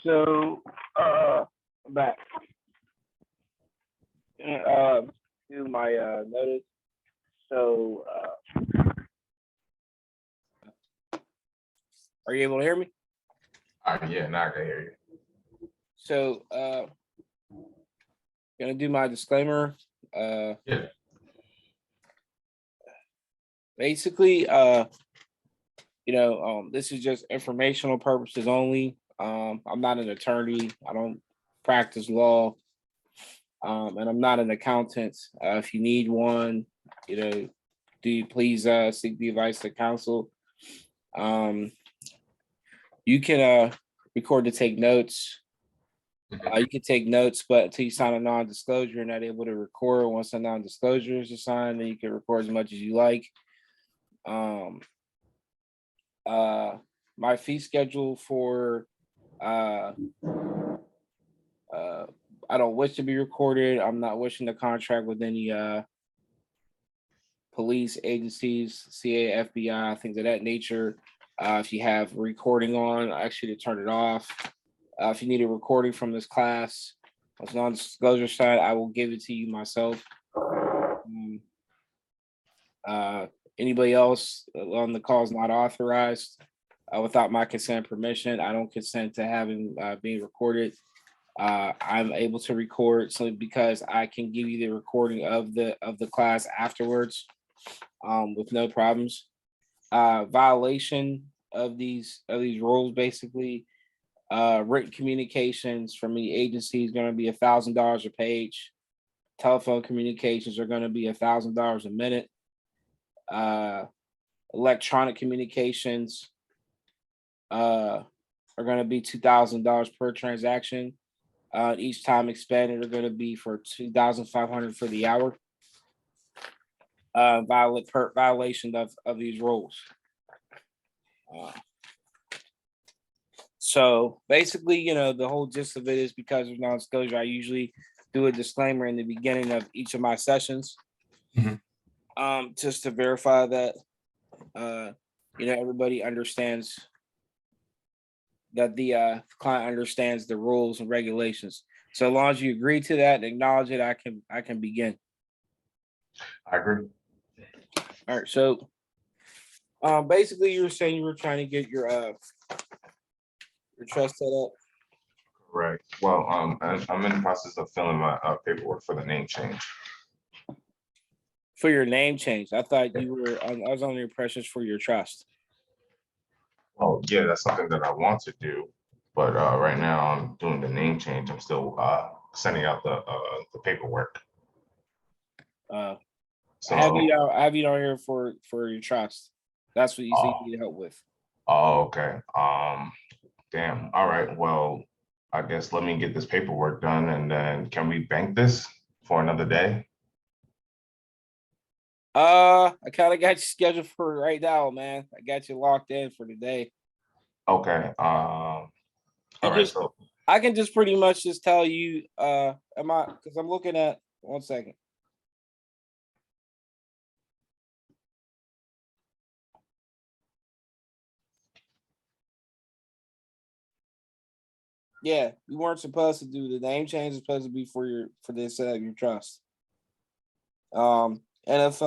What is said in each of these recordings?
So, I'm back. Do my notice. So, are you able to hear me? Yeah, now I can hear you. So, gonna do my disclaimer. Yeah. Basically, this is just informational purposes only. I'm not an attorney. I don't practice law. And I'm not an accountant. If you need one, do you please seek the advice of counsel. You can record to take notes. You can take notes, but until you sign a non-disclosure, you're not able to record. Once a non-disclosure is assigned, then you can record as much as you like. My fee schedule for I don't wish to be recorded. I'm not wishing to contract with any police agencies, CA, FBI, things of that nature. If you have recording on, I ask you to turn it off. If you need a recording from this class, on non-disclosure side, I will give it to you myself. Anybody else on the call is not authorized without my consent and permission. I don't consent to having being recorded. I'm able to record simply because I can give you the recording of the class afterwards with no problems. Violation of these rules, basically, written communications from the agency is going to be $1,000 a page. Telephone communications are going to be $1,000 a minute. Electronic communications are going to be $2,000 per transaction. Each time expended are going to be for $2,500 for the hour. Violation of these rules. So basically, the whole gist of it is because of non-disclosure, I usually do a disclaimer in the beginning of each of my sessions, just to verify that everybody understands, that the client understands the rules and regulations. So as long as you agree to that and acknowledge it, I can begin. I agree. All right. So basically, you were saying you were trying to get your trust set up. Correct. Well, I'm in the process of filling my paperwork for the name change. For your name change, I thought you were. I was under the impression for your trust. Oh yeah, that's something that I want to do, but right now I'm doing the name change. I'm still sending out the paperwork. I So have you down here for your trust. That's what you say you need help with. Oh, okay. Damn. All right. Well, I guess let me get this paperwork done, and then can we bank this for another day? I kind of got you scheduled for right now, man. I got you locked in for today. Okay. All right. So I can just pretty much just tell you, because I'm looking at 1 second. Yeah, you weren't supposed to do the name change. It's supposed to be for this your trust. And if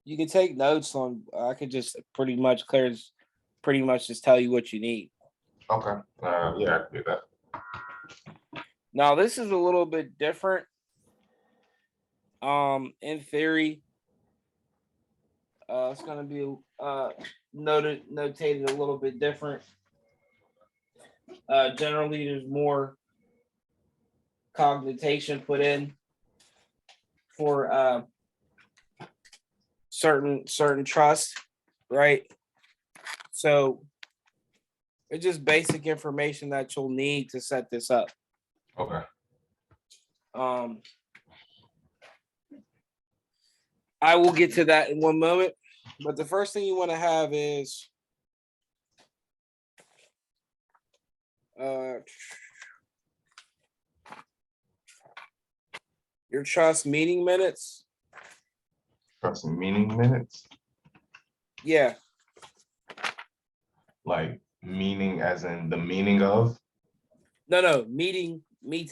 you can take notes on, I could just pretty much just tell you what you need. okay. Yeah, I can do that. Now this is a little bit different. In theory, it's gonna be notated a little bit different. Generally, there's more cognition put in for certain trusts, right? So it's just basic information that you'll need to set this up. Okay. I will get to that in one moment, but the first thing you want to have is your trust meeting minutes. Trust meeting minutes. Yeah. Like Meaning as in the meaning of? No, meeting.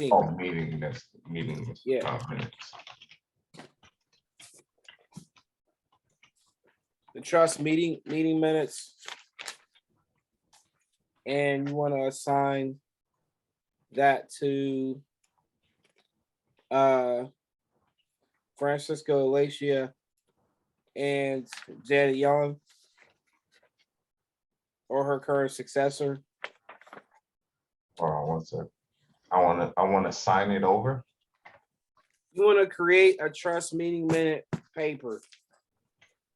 Oh, meeting, that's meeting. Yeah. Minutes. The trust meeting minutes. And you want to assign that to Francisco Alacia and Janet Young or her current successor. Hold on one sec. I wanna sign it over. You want to create a trust meeting minute paper.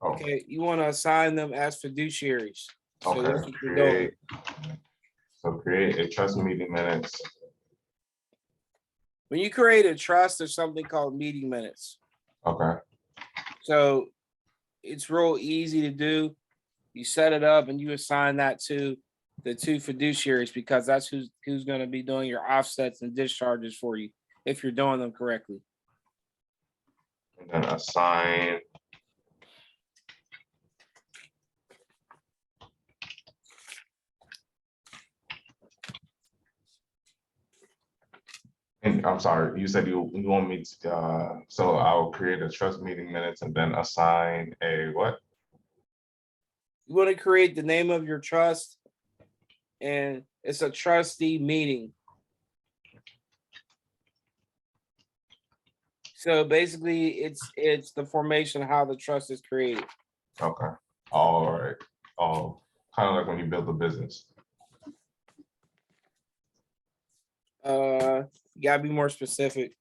Oh, Okay, you want to assign them as fiduciaries. So okay. that's what you're doing. Create a trust meeting minutes. When you create a trust, there's something called meeting minutes. Okay. So it's real easy to do. You set it up and you assign that to the two fiduciaries because that's who's going to be doing your offsets and discharges for you if you're doing them correctly. And then assign. And I'm sorry, you said you want me to, so I'll create a trust meeting minutes and then assign a what? You want to create the name of your trust, and it's a trustee meeting. So basically, it's the formation of how the trust is created. Okay. All right. Oh, kind of like when you build a business. You gotta be more specific.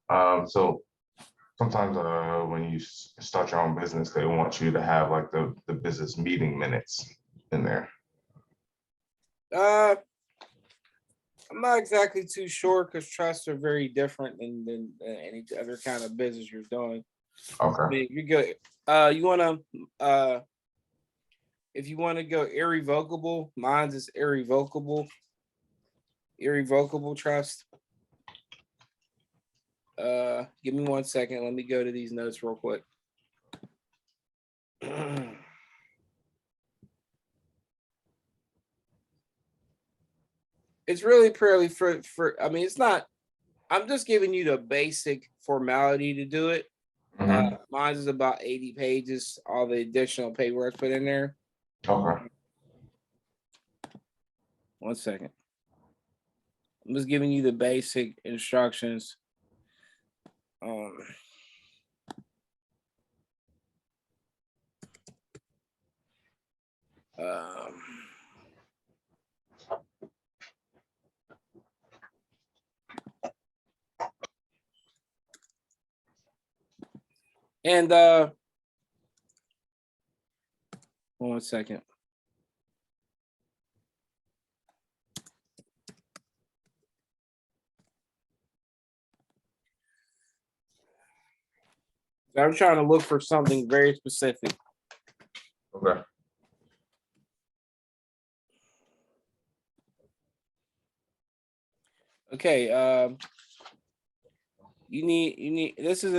So sometimes when you start your own business, they want you to have like the business meeting minutes in there. I'm not exactly too sure because trusts are very different than any other kind of business you're doing. Okay. I mean, you're good. You wanna if you want to go irrevocable, mine's is irrevocable trust. Give me 1 second. Let me go to these notes real quick. It's really purely for I mean, it's not. I'm just giving you the basic formality to do it. Mine is about 80 pages. All the additional paperwork put in there. Okay. 1 second. I'm just giving you the basic instructions. And 1 second. I'm trying to look for something very specific. Okay. Okay. You need this is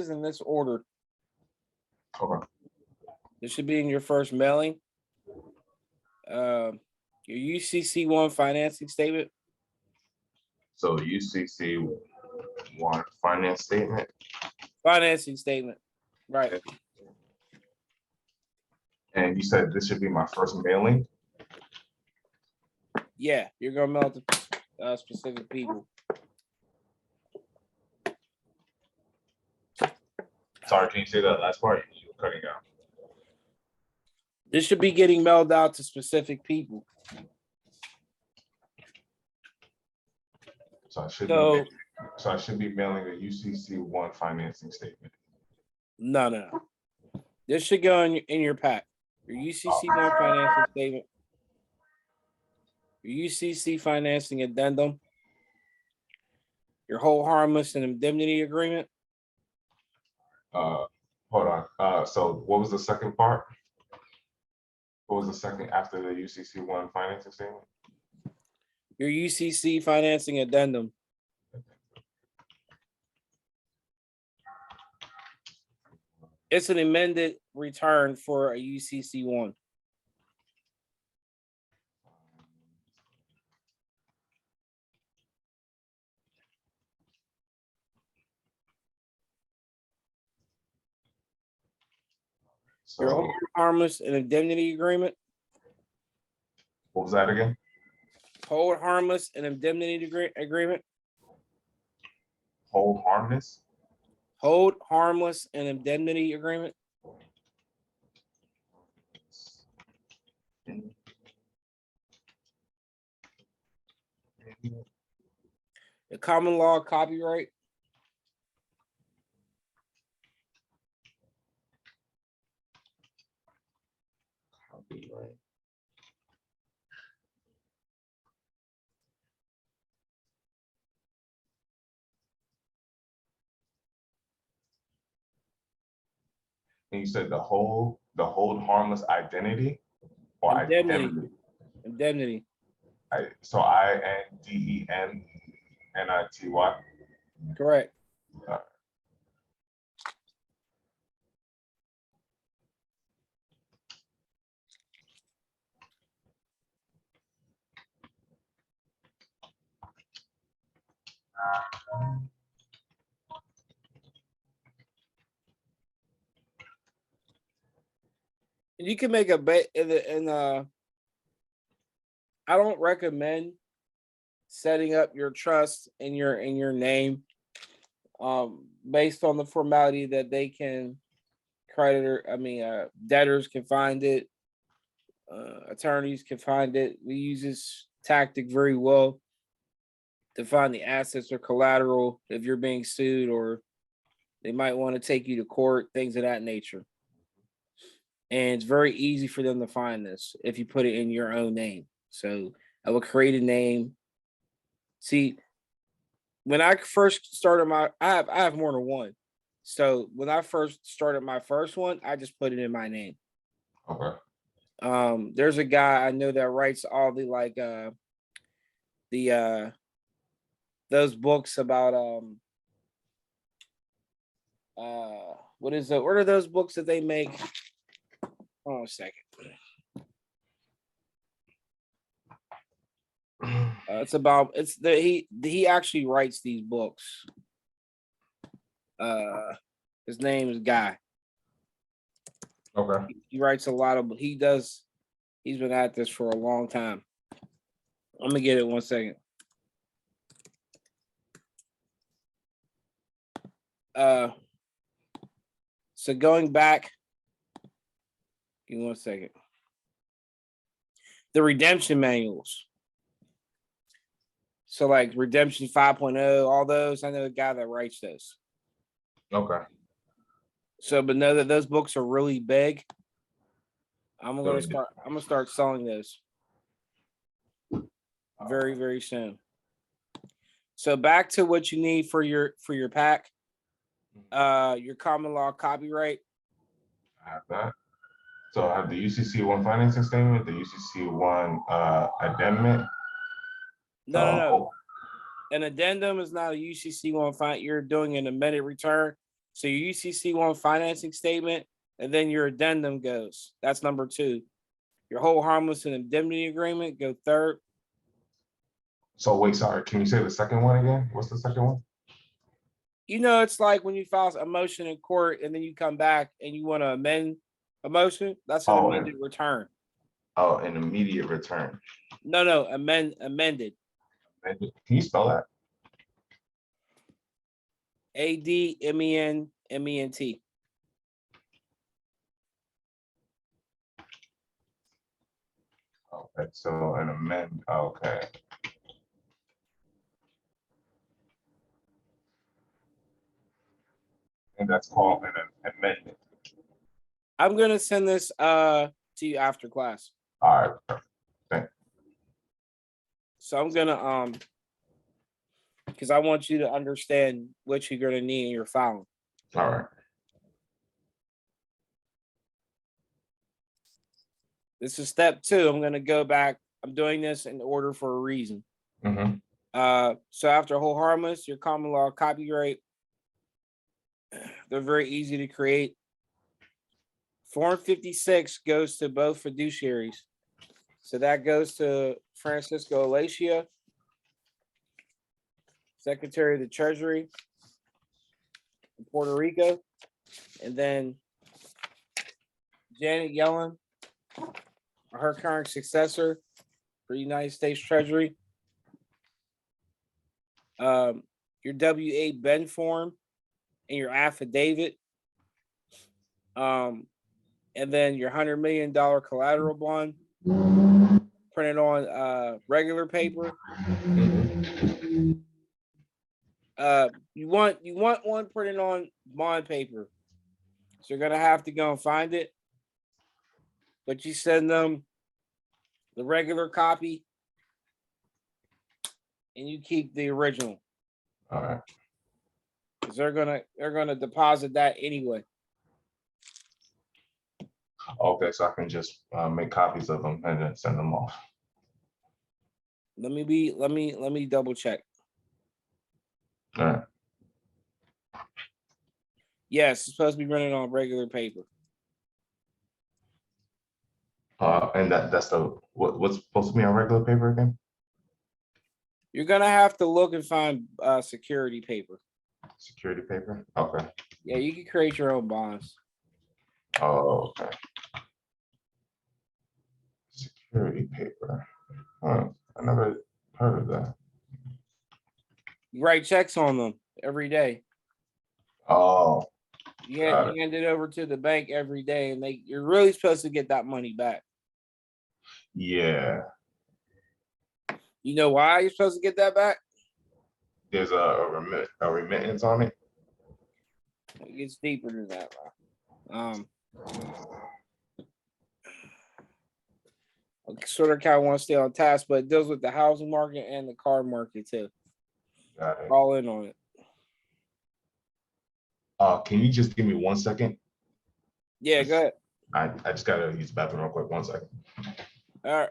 in this order. Okay. This should be in your first mailing. Your UCC1 financing statement. So UCC one finance statement. Financing statement. Right. And you said this should be my first mailing? Yeah, you're gonna mail it to specific people. Sorry, can you say that last part? You were cutting out. This should be getting mailed out to specific people. So So I should be mailing a UCC1 financing statement. no. This should go in your pack. Your UCC1 financing statement. Your UCC financing addendum. Your whole harmless and indemnity agreement. Hold on. So what was the second part? What was the second after the UCC1 financing statement? Your UCC financing addendum. It's an amended return for a UCC1. Your hold So harmless and indemnity agreement. what was that again? Hold harmless and indemnity agreement. Hold harmless. Hold harmless and indemnity agreement. The common law copyright. Copyright. And you said the hold harmless identity or Indemnity. identity. Indemnity. So INDEMNITY. Correct. You can make a bet in I don't recommend setting up your trust in your name based on the formality that they can debtors can find it, attorneys can find it. We use this tactic very well to find the assets or collateral if you're being sued, or they might want to take you to court, things of that nature. And it's very easy for them to find this if you put it in your own name. So I will create a name. See, when I first started I have more than one. So when I first started my first one, I just put it in my name. Okay. There's a guy I know that writes all the those books about what are those books that they make? Hold on a second. He actually writes these books. His name is Guy. Okay. He writes a lot of he's been at this for a long time. Let me get it 1 second. So going back, give me 1 second. The redemption manuals. So like Redemption 5.0, all those, I know a guy that writes those. Okay. So, but know that those books are really big. I'm gonna start selling those very, very soon. So back to what you need for your pack. Your common law copyright. I have that. So I have the UCC1 financing statement, the UCC1 addendum. No. An addendum is not a UCC1 You're doing an amended return. So your UCC1 financing statement, and then your addendum goes. That's number 2. Your hold harmless and indemnity agreement go third. So wait, sorry. Can you say the second one again? What's the second one? It's like when you file a motion in court and then you come back and you want to amend a motion. That's an amended return. Oh, an immediate return. No, amended. Can you spell that? ADMENMENT. Okay, so an amend. Okay. And that's called an amendment. I'm gonna send this to you after class. All right, perfect. Thank you. So I'm gonna because I want you to understand what you're gonna need in your filing. All right. This is step 2. I'm gonna go back. I'm doing this in order for a reason. Mm-hmm. So after hold harmless, your common law copyright, they're very easy to create. Form 56 goes to both fiduciaries. So that goes to Francisco Alacia, Secretary of the Treasury in Puerto Rico. And then Janet Yellen, or her current successor for United States Treasury. Your W-8 Ben form and your affidavit. And then your $100 million collateral bond printed on regular paper. You want one printed on bond paper. So you're gonna have to go and find it. But you send them the regular copy and you keep the original. All right. Because they're gonna deposit that anyway. Okay, so I can just make copies of them and then send them off. Let me double check. All right. Yes, it's supposed to be running on regular paper. And that's the what's supposed to be on regular paper again? You're gonna have to look and find security paper. Security paper. Okay. Yeah, you can create your own bonds. Oh, okay. Security paper. Huh. I never heard of that. You write checks on them every day. Oh, You hand it over to the bank every day, and you're really supposed to get that money back. yeah. You know why you're supposed to get that back? There's a remittance on it. It gets deeper than that. I sort of kind of want to stay on task, but it deals with the housing market and the car market too. Got it. All in on it. Can you just give me 1 second? Yeah, go ahead. I just gotta use the bathroom real quick. 1 second. All right.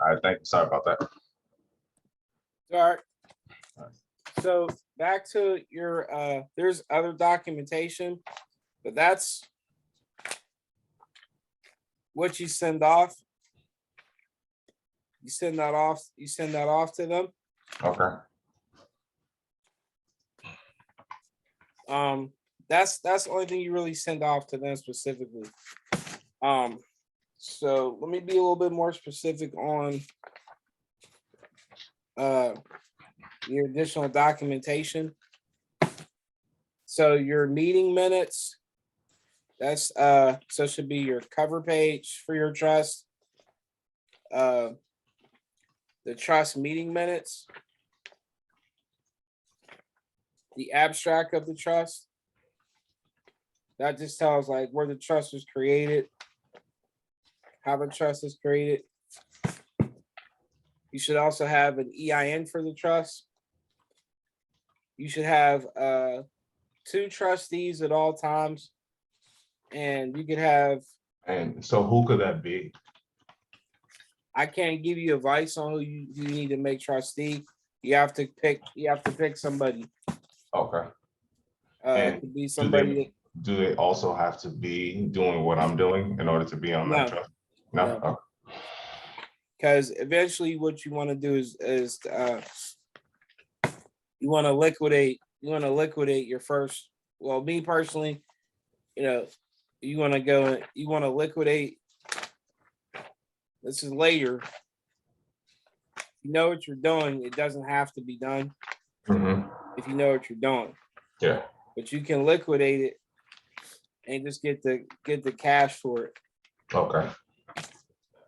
All right, thank you. Sorry about that. All right. So back to your, there's other documentation, but that's what you send off. You send that off to them. Okay. That's the only thing you really send off to them specifically. So let me be a little bit more specific on your additional documentation. So your meeting minutes, that's so it should be your cover page for your trust. The trust meeting minutes, the abstract of the trust. That just tells like where the trust was created, how the trust is created. You should also have an EIN for the trust. You should have 2 trustees at all times. And you could have, And so who could that be? I can't give you advice on who you need to make trustee. You have to pick somebody. Okay. To be somebody. Do they also have to be doing what I'm doing in order to be on that trust? No. Okay. Because eventually what you want to do is you want to liquidate your first, well, me personally, you want to liquidate. This is later. You know what you're doing. It doesn't have to be done if you know what you're doing. Yeah. But you can liquidate it and just get the cash for it. Okay.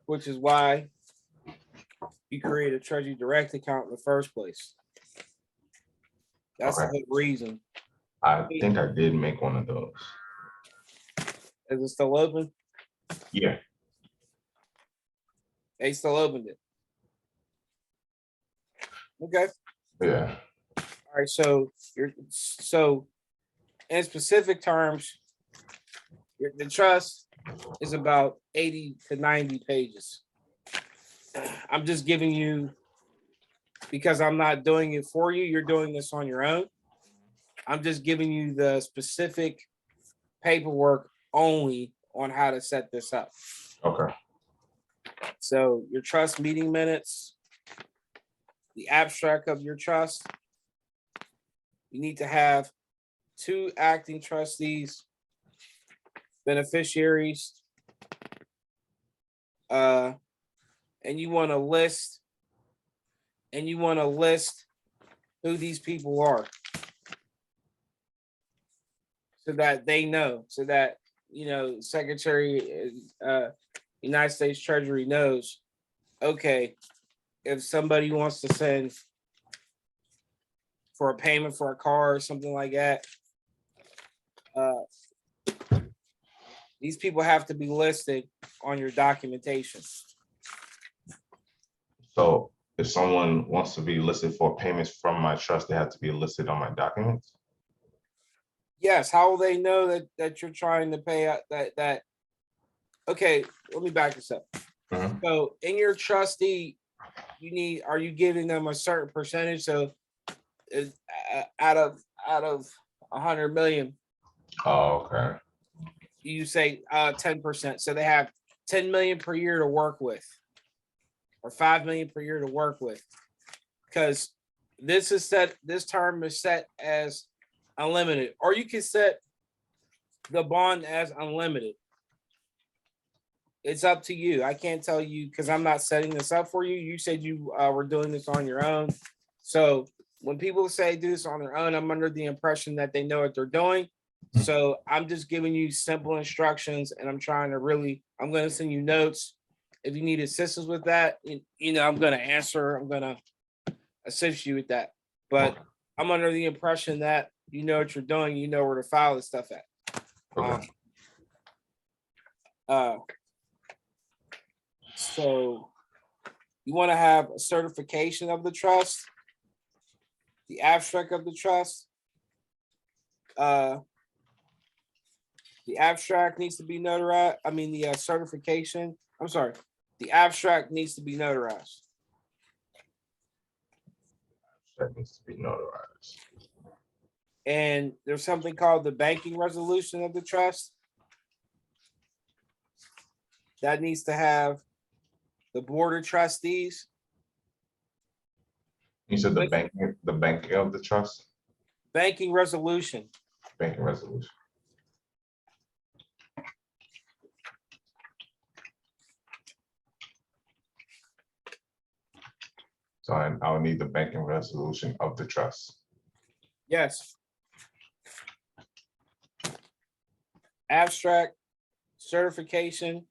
Which is why you create a Treasury Direct account in the first place. That's the whole reason. I think I did make one of those. Is it still open? Yeah. They still opened it. Okay. Yeah. All right. So in specific terms, the trust is about 80 to 90 pages. I'm just giving you, because I'm not doing it for you, you're doing this on your own. I'm just giving you the specific paperwork only on how to set this up. Okay. So your trust meeting minutes, the abstract of your trust, you need to have 2 acting trustees, beneficiaries, and you want to list who these people are, so that they know, so that Secretary United States Treasury knows, okay, if somebody wants to send for a payment for a car or something like that, these people have to be listed on your documentation. So if someone wants to be listed for payments from my trust, they have to be listed on my documents? Yes. How will they know that you're trying to pay out that? Okay, let me back this up. So in your trustee, are you giving them a certain percentage? So out of 100 million. Oh, okay. You say 10%. So they have 10 million per year to work with, or 5 million per year to work with. Because this term is set as unlimited, or you can set the bond as unlimited. It's up to you. I can't tell you, because I'm not setting this up for you. You said you were doing this on your own. So when people say do this on their own, I'm under the impression that they know what they're doing. So I'm just giving you simple instructions, and I'm going to send you notes. If you need assistance with that, I'm going to answer. I'm going to assist you with that. But I'm under the impression that you know what you're doing. You know where to file this stuff at. Okay. So you want to have a certification of the trust, the abstract of the trust. The abstract needs to be notarized. I mean, the certification. I'm sorry. The abstract needs to be notarized. That needs to be notarized. And there's something called the banking resolution of the trust. That needs to have the board of trustees. You said the banking of the trust, Banking resolution. banking resolution. So I would need the banking resolution of the trust. Yes. Abstract, certification,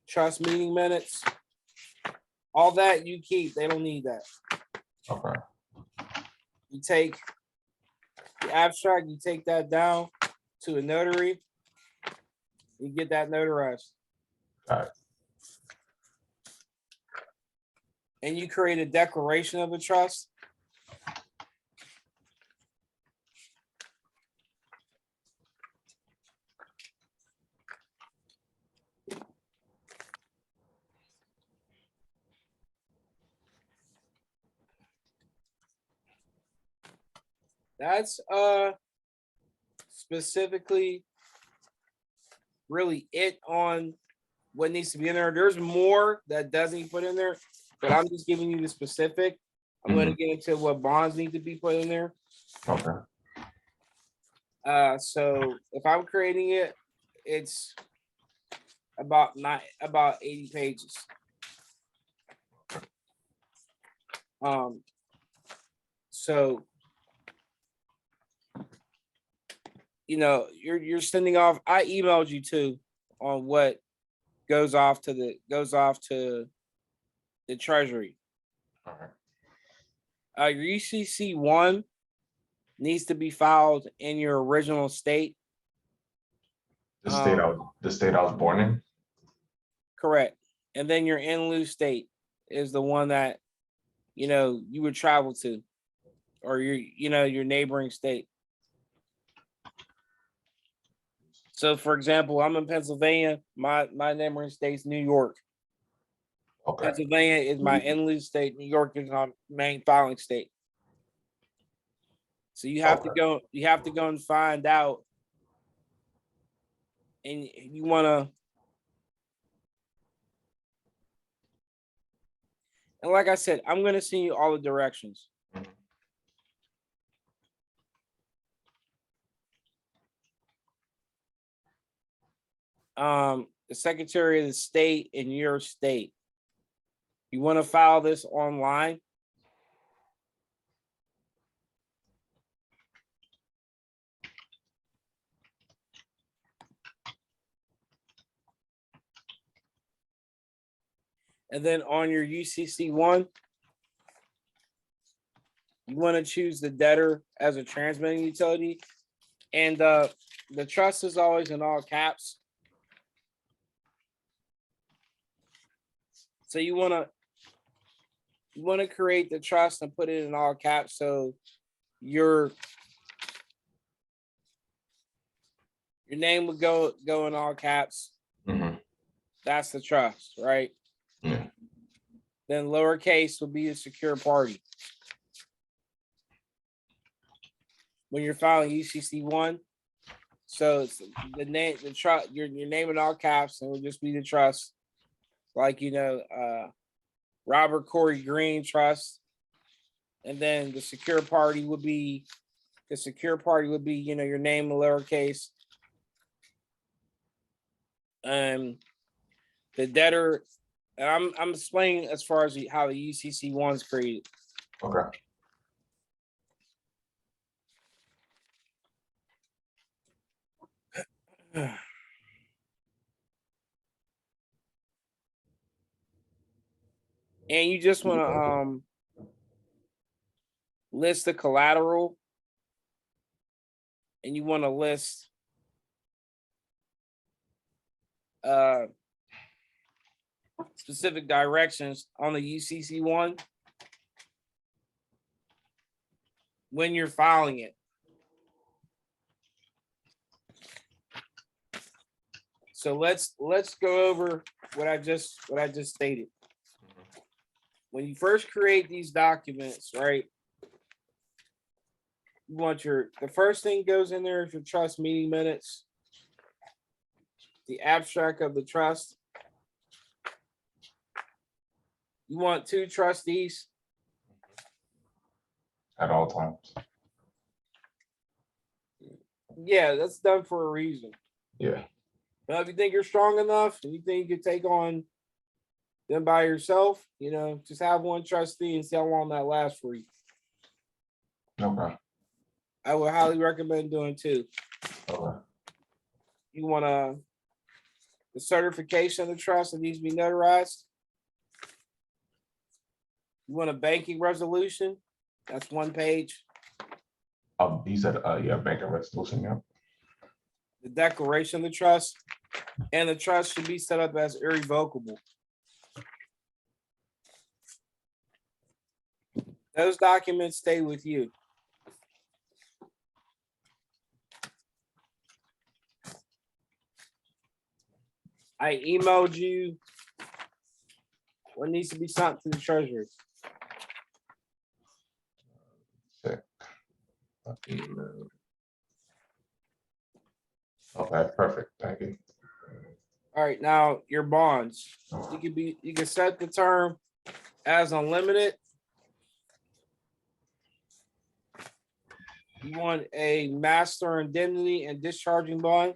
trust meeting minutes. All that you keep. They don't need that. Okay. You take the abstract, you take that down to a notary, you get that notarized. Got it. And you create a declaration of a trust. That's specifically really it on what needs to be in there. There's more that doesn't put in there, but I'm just giving you the specific. I'm going to get into what bonds need to be put in there. Okay. So if I'm creating it, it's about 80 pages. So you're sending off. I emailed you too on what goes off to the treasury. All right. Your UCC 1 needs to be filed in your original state. The state I was born in. Correct. And then your in lieu state is the one that you would travel to, or your neighboring state. So for example, I'm in Pennsylvania, my neighboring state's New York. Okay. Pennsylvania is my in lieu state, New York is my main filing state. So you have to go and find out, and you want to, and like I said, I'm going to send you all the directions. The Secretary of the State in your state. You want to file this online. And then on your UCC 1, you want to choose the debtor as a transmitting utility. And the trust is always in all caps. So you want to create the trust and put it in all caps. So your name would go in all caps. Mm-hmm. That's the trust, right? Yeah. Then lowercase will be a secure party. When you're filing UCC 1, so it's the name, the trust, your name in all caps, and it will just be the trust, like Robert Corey Green Trust, and then the secure party would be your name in lowercase. The debtor, and I'm explaining as far as how the UCC 1 is created. Okay. And you just want to list the collateral, and you want to list specific directions on the UCC 1 when you're filing it. So let's go over what I just stated. When you first create these documents, right? You want the first thing goes in there is your trust meeting minutes, the abstract of the trust. You want 2 trustees. At all times. Yeah, that's done for a reason. Yeah. Now, if you think you're strong enough and you think you could take on them by yourself, just have 1 trustee and see how long that lasts for you. Okay. I would highly recommend doing 2. Okay. You want the certification of the trust that needs to be notarized. You want a banking resolution. That's 1 page. You said, yeah, banking resolution, yeah. The declaration of the trust, and the trust should be set up as irrevocable. Those documents stay with you. I emailed you what needs to be sent to the treasury. Check. Okay, perfect. Thank you. All right, now your bonds. You can set the term as unlimited. You want a master indemnity and discharging bond.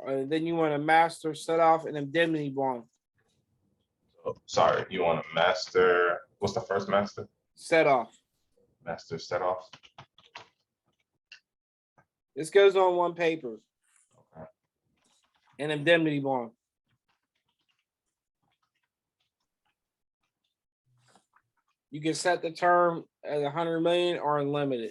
Then you want a master set off and indemnity bond. Oh, sorry, you want a master? What's the first master? Set off. Master set off. This goes on 1 paper. Okay. An indemnity bond. You can set the term at 100 million or unlimited.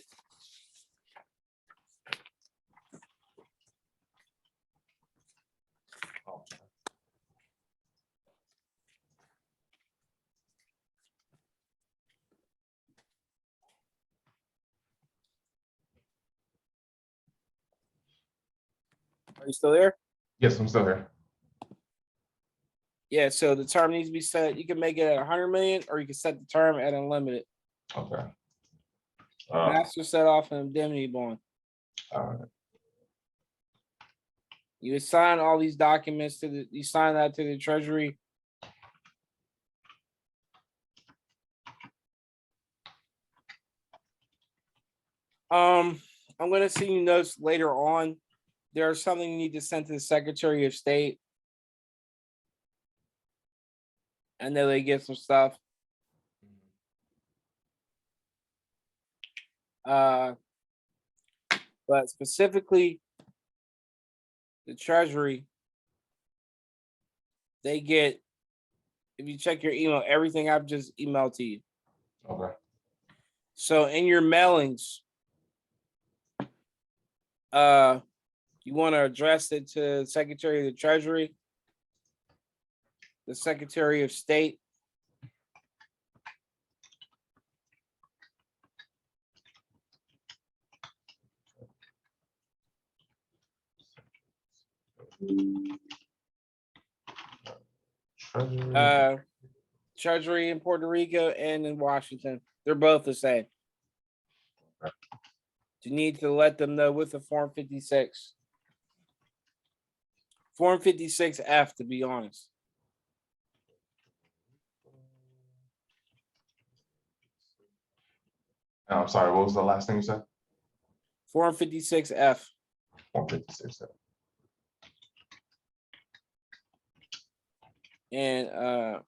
Okay. Are you still there? Yes, I'm still here. Yeah, so the term needs to be set. You can make it at 100 million or you can set the term at unlimited. Okay. Master set off an indemnity bond. All right. You assign all these documents you sign that to the treasury. I'm gonna see you notes later on. There's something you need to send to the Secretary of State. I know they get some stuff. But specifically the Treasury, they get, if you check your email, everything I've just emailed to you. Okay. So in your mailings, you want to address it to the Secretary of the Treasury, the Secretary of State, Treasury. Treasury in Puerto Rico and in Washington. They're both the same. Okay. You need to let them know with the Form 56. Form 56F, to be honest. I'm sorry, what was the last thing you said? Form 56F. 156. And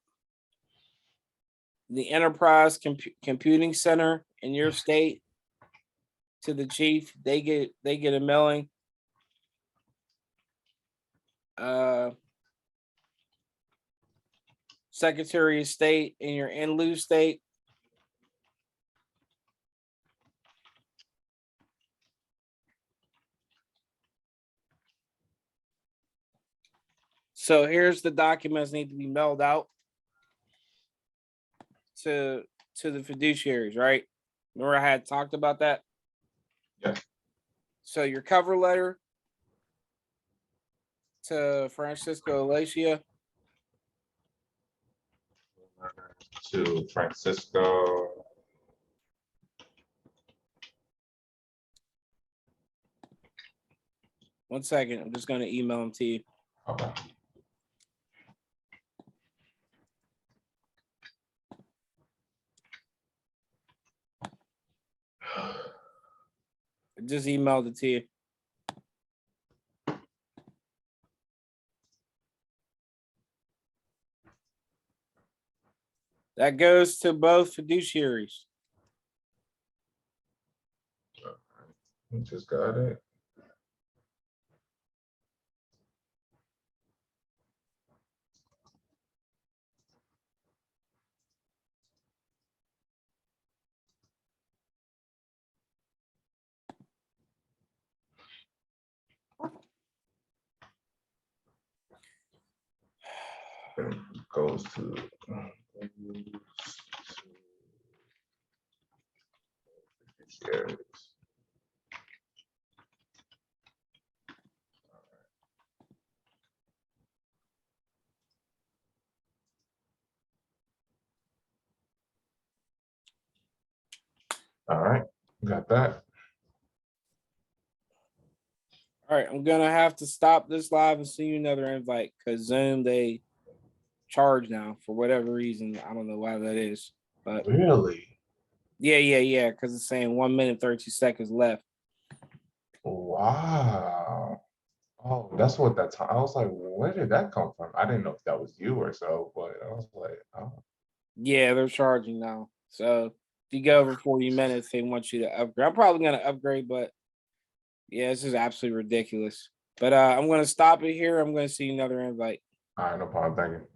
the Enterprise Computing Center in your state, to the chief, they get a mailing. Secretary of State in your in lieu state. So here's the documents need to be mailed out to the fiduciaries, right? Remember I had talked about that? Yeah. So your cover letter, to Francisco Alacia. To Francisco. One second. I'm just going to email them to you. Okay. I just emailed it to you. That goes to both fiduciaries. We just got it. It goes to fiduciaries. All right, got that. All right, I'm gonna have to stop this live and send you another invite because Zoom they charge now for whatever reason. I don't know why that is, but Really? yeah, because it's saying 1 minute 32 seconds left. Wow. Oh, that's what that time. I was like, where did that come from? I didn't know if that was you or so, but I was like, oh. Yeah, they're charging now. So if you go over 40 minutes, they want you to upgrade. I'm probably gonna upgrade, but yeah, this is absolutely ridiculous. But I'm gonna stop it here. I'm gonna see another invite. All right, no problem. Thank you.